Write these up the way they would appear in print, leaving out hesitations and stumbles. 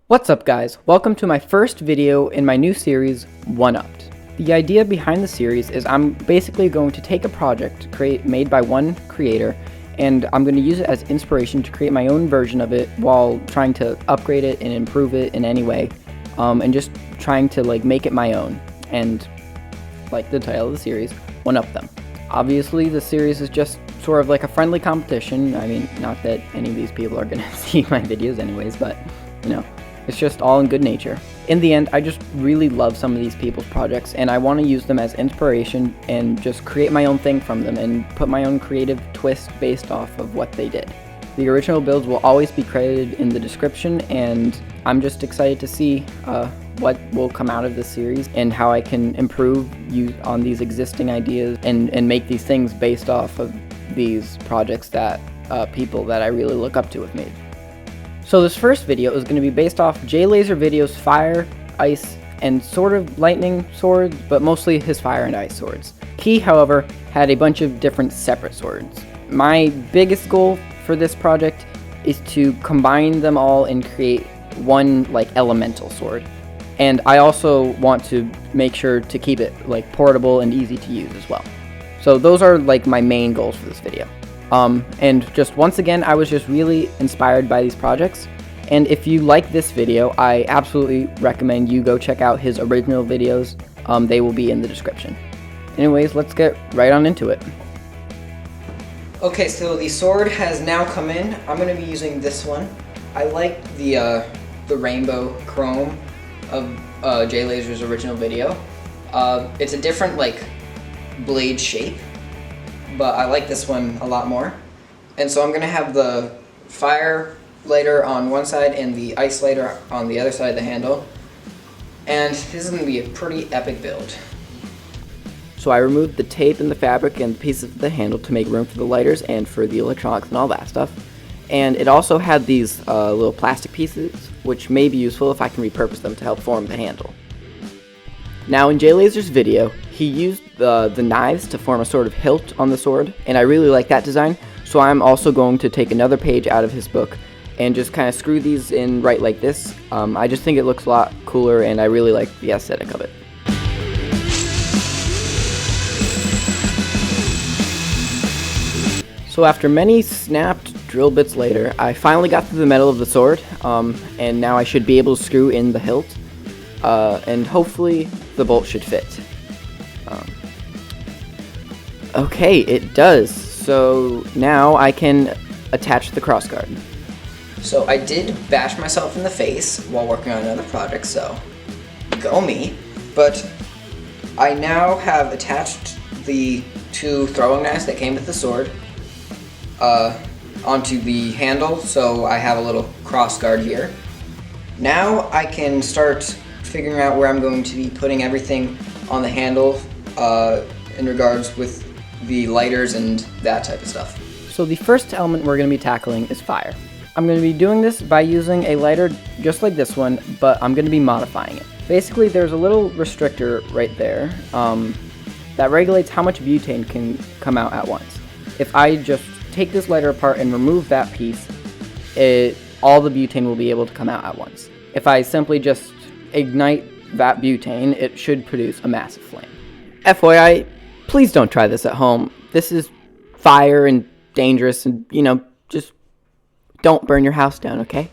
What's up guys, welcome to my first video in my new series, 1Upped. The idea behind the series is I'm basically going to take a project made by one creator and I'm going to use it as inspiration to create my own version of it while trying to upgrade it and improve it in any way, and just trying to make it my own, and like the title of the series, 1Up them. Obviously the series is just sort of like a friendly competition. I mean, not that any of these people are going to see my videos anyways, but you know, it's just all in good nature. In the end, I just really love some of these people's projects and I want to use them as inspiration and just create my own thing from them and put my own creative twist based off of what they did. The original builds will always be credited in the description, and I'm just excited to see what will come out of this series and how I can improve on these existing ideas and make these things based off of these projects that people that I really look up to have made. So this first video is going to be based off JLaservideo's fire, ice, and sort of lightning swords, but mostly his fire and ice swords. He, however, had a bunch of different separate swords. My biggest goal for this project is to combine them all and create one elemental sword. And I also want to make sure to keep it portable and easy to use as well. So those are my main goals for this video. And just once again, I was just really inspired by these projects, and if you like this video, I absolutely recommend you go check out his original videos. They will be in the description. Anyways, let's get right on into it. Okay, so the sword has now come in. I'm going to be using this one. I like the rainbow chrome of JLaser's original video. It's a different blade shape, but I like this one a lot more. And so I'm going to have the fire lighter on one side and the ice lighter on the other side of the handle. And this is going to be a pretty epic build. So I removed the tape and the fabric and the pieces of the handle to make room for the lighters and for the electronics and all that stuff. And it also had these little plastic pieces, which may be useful if I can repurpose them to help form the handle. Now in JLaser's video, he used the knives to form a sort of hilt on the sword, and I really like that design, so I'm also going to take another page out of his book and just kind of screw these in right like this. I just think it looks a lot cooler and I really like the aesthetic of it. So after many snapped drill bits later, I finally got through the metal of the sword, and now I should be able to screw in the hilt, and hopefully the bolt should fit. Okay, it does. So now I can attach the crossguard. So I did bash myself in the face while working on another project, so go me. But I now have attached the two throwing knives that came with the sword onto the handle, so I have a little crossguard here. Now I can start figuring out where I'm going to be putting everything on the handle in regards with the lighters and that type of stuff. So the first element we're going to be tackling is fire. I'm going to be doing this by using a lighter just like this one, but I'm going to be modifying it. Basically, there's a little restrictor right there that regulates how much butane can come out at once. If I just take this lighter apart and remove that piece, all the butane will be able to come out at once. If I simply just ignite that butane, it should produce a massive flame. FYI, please don't try this at home. This is fire and dangerous, and just don't burn your house down, okay?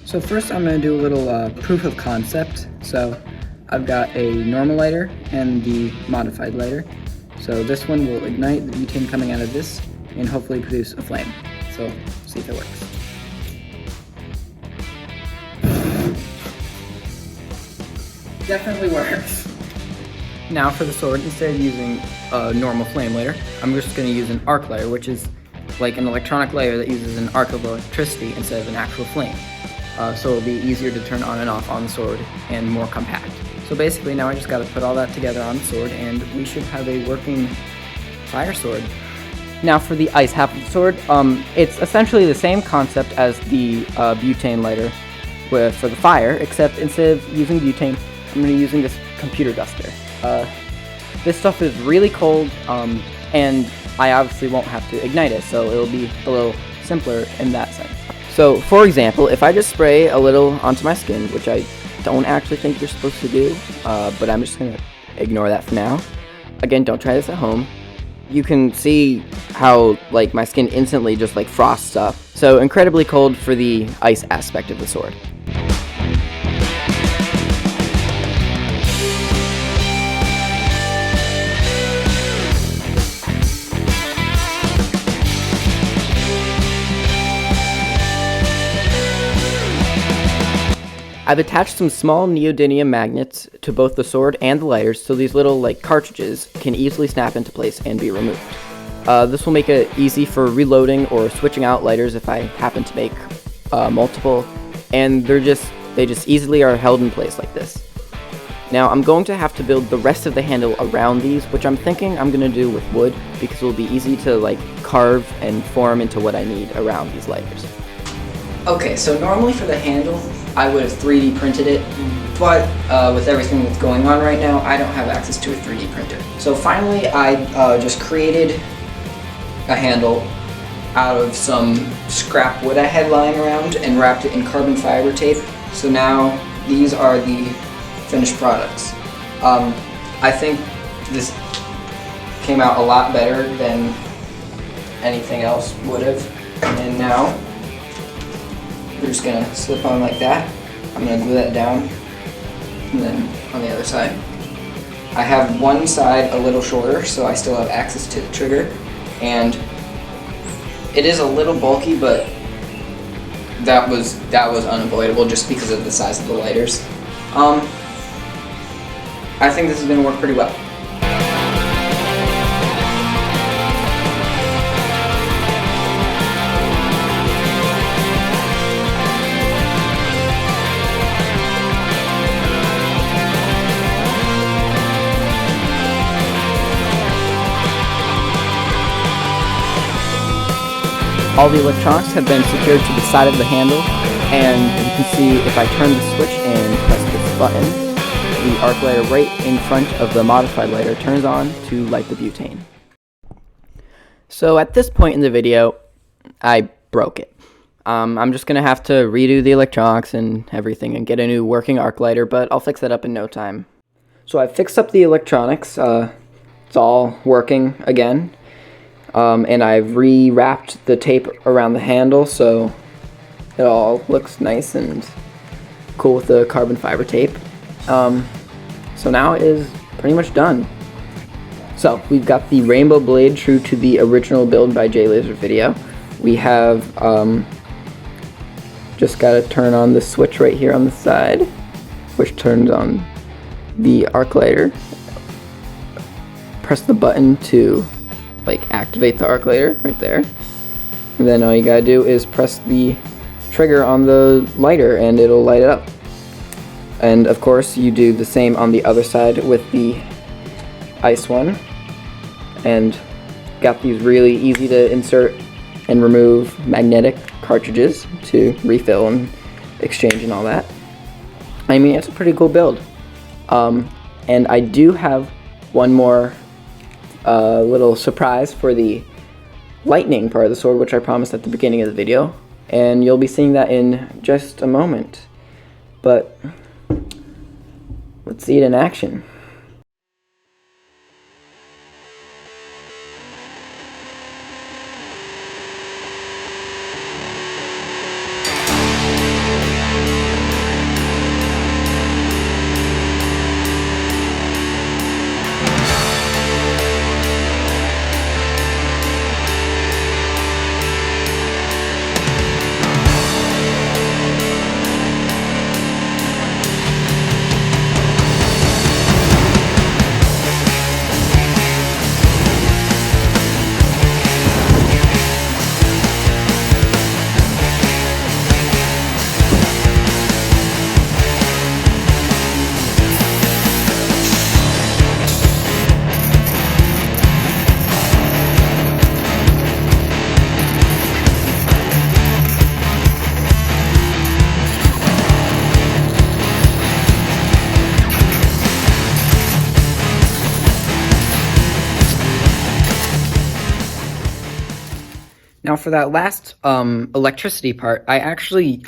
So first I'm going to do a little proof of concept. So I've got a normal lighter and the modified lighter. So this one will ignite the butane coming out of this and hopefully produce a flame. So see if it works. definitely works. Now for the sword, instead of using a normal flame lighter, I'm just going to use an arc lighter, which is like an electronic lighter that uses an arc of electricity instead of an actual flame. So it'll be easier to turn on and off on the sword and more compact. So basically now I just got to put all that together on the sword and we should have a working fire sword. Now for the ice half of the sword, it's essentially the same concept as the butane lighter for the fire, except instead of using butane, I'm going to be using this computer duster. This stuff is really cold, and I obviously won't have to ignite it, so it'll be a little simpler in that sense. So, for example, if I just spray a little onto my skin, which I don't actually think you're supposed to do, but I'm just going to ignore that for now. Again, don't try this at home. You can see how like my skin instantly just like frosts up. So incredibly cold for the ice aspect of the sword. I've attached some small neodymium magnets to both the sword and the lighters, so these little like cartridges can easily snap into place and be removed. This will make it easy for reloading or switching out lighters if I happen to make multiple, and they just easily are held in place like this. Now I'm going to have to build the rest of the handle around these, which I'm thinking I'm going to do with wood because it will be easy to like carve and form into what I need around these lighters. Okay, so normally for the handle, I would have 3D printed it, but with everything that's going on right now, I don't have access to a 3D printer. So finally, I just created a handle out of some scrap wood I had lying around and wrapped it in carbon fiber tape. So now these are the finished products. I think this came out a lot better than anything else would have. And now we're just gonna slip on like that. I'm gonna glue that down, and then on the other side. I have one side a little shorter, so I still have access to the trigger, and it is a little bulky, but that was unavoidable just because of the size of the lighters. I think this is gonna work pretty well. All the electronics have been secured to the side of the handle, and you can see if I turn the switch and press this button, the arc lighter right in front of the modified lighter turns on to light the butane. So at this point in the video, I broke it. I'm just going to have to redo the electronics and everything and get a new working arc lighter, but I'll fix that up in no time. So I fixed up the electronics, it's all working again. And I've rewrapped the tape around the handle so it all looks nice and cool with the carbon fiber tape. So now it is pretty much done. So we've got the rainbow blade true to the original build by JLaservideo. We have just got to turn on the switch right here on the side, which turns on the arc lighter. Press the button to like activate the arc lighter right there, and then all you gotta do is press the trigger on the lighter and it'll light it up. And of course you do the same on the other side with the ice one, and got these really easy to insert and remove magnetic cartridges to refill and exchange and all that. I mean, it's a pretty cool build. And I do have one more little surprise for the lightning part of the sword, which I promised at the beginning of the video, and you'll be seeing that in just a moment. But let's see it in action. Now for that last electricity part, I actually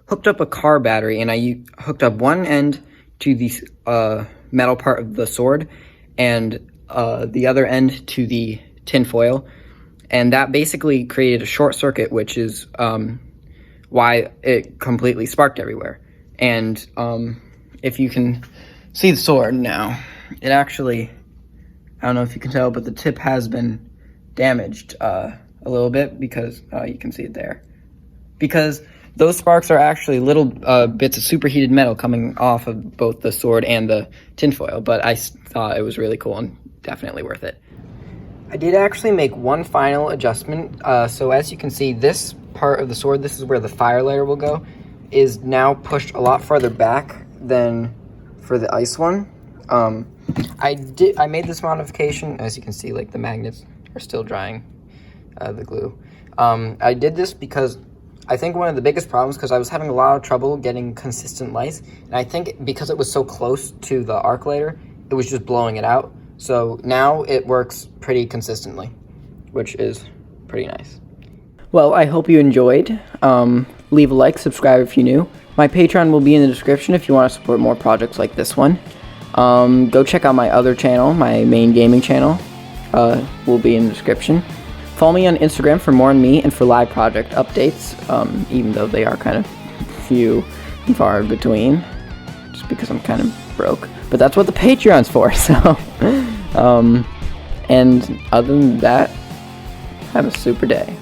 hooked up a car battery, and I hooked up one end to the metal part of the sword and the other end to the tin foil, and that basically created a short circuit, which is why it completely sparked everywhere. And if you can see the sword now, it actually, I don't know if you can tell, but the tip has been damaged a little bit, because you can see it there. Because those sparks are actually little bits of superheated metal coming off of both the sword and the tinfoil, but I thought it was really cool and definitely worth it. I did actually make one final adjustment. So as you can see, this part of the sword, this is where the fire layer will go, is now pushed a lot farther back than for the ice one. I made this modification. As you can see, like, the magnets are still drying, the glue. I did this because I think one of the biggest problems, because I was having a lot of trouble getting consistent lights, and I think because it was so close to the arc lighter, it was just blowing it out. So now it works pretty consistently, which is pretty nice. Well, I hope you enjoyed. Leave a like, subscribe if you're new. My Patreon will be in the description if you want to support more projects like this one. Go check out my other channel, my main gaming channel, will be in the description. Follow me on Instagram for more on me and for live project updates, even though they are kind of few and far between, just because I'm kind of broke. But that's what the Patreon's for, so. And other than that, have a super day.